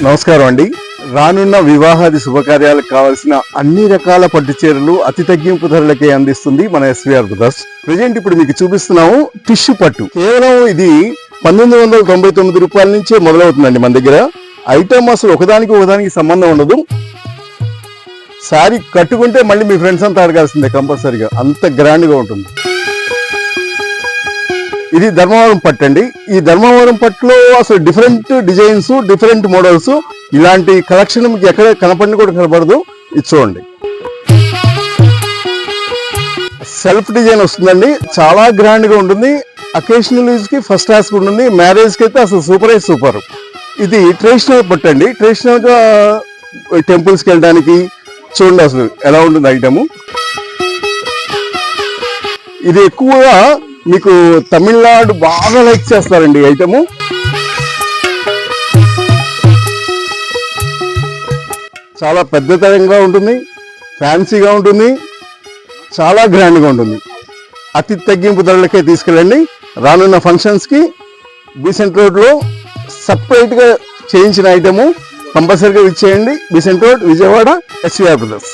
నమస్కారం అండి. రానున్న వివాహాది శుభకార్యాలకు కావాల్సిన అన్ని రకాల పట్టు చీరలు అతి తగ్గింపు ధరలకే అందిస్తుంది మన ఎస్వీఆర్ బ్రదర్స్. ప్రెజెంట్ ఇప్పుడు మీకు చూపిస్తున్నాము టిష్యూ పట్టు. కేవలం ఇది 1999 రూపాయల నుంచే మొదలవుతుందండి మన దగ్గర. ఐటమ్ అసలు ఒకదానికి సంబంధం ఉండదు. శారీ కట్టుకుంటే మళ్ళీ మీ ఫ్రెండ్స్ అంతా అడగాల్సిందే కంపల్సరీగా, అంత గ్రాండ్ గా ఉంటుంది. ఇది ధర్మవరం పట్టు అండి. ఈ ధర్మవరం పట్టులో అసలు డిఫరెంట్ డిజైన్స్, డిఫరెంట్ మోడల్స్, ఇలాంటి కలెక్షన్ మీకు ఎక్కడ కనపడిన కూడా కనపడదు. ఇది చూడండి, సెల్ఫ్ డిజైన్ వస్తుందండి. చాలా గ్రాండ్ గా ఉంటుంది. అకేషనల్ యూజ్ కి ఫస్ట్ క్లాస్ ఉంటుంది. మ్యారేజ్ కి అయితే అసలు సూపర్. ఇది ట్రెడిషనల్ పట్టు అండి. ట్రెడిషనల్ గా టెంపుల్స్కి వెళ్ళడానికి చూడండి అసలు ఎలా ఉంటుంది ఐటము. ఇది ఎక్కువగా మీకు తమిళనాడు బాగా లైక్ చేస్తారండి ఈ ఐటము. చాలా పెద్దతరంగా ఉంటుంది, ఫ్యాన్సీగా ఉంటుంది, చాలా గ్రాండ్గా ఉంటుంది. అతి తగ్గింపు ధరలకే తీసుకెళ్ళండి. రానున్న ఫంక్షన్స్కి బీసెంట్ రోడ్లో సపరేట్గా చేయించిన ఐటము కంపల్సరీగా ఇచ్చేయండి. Besant road, Vijayawada, SVR brothers.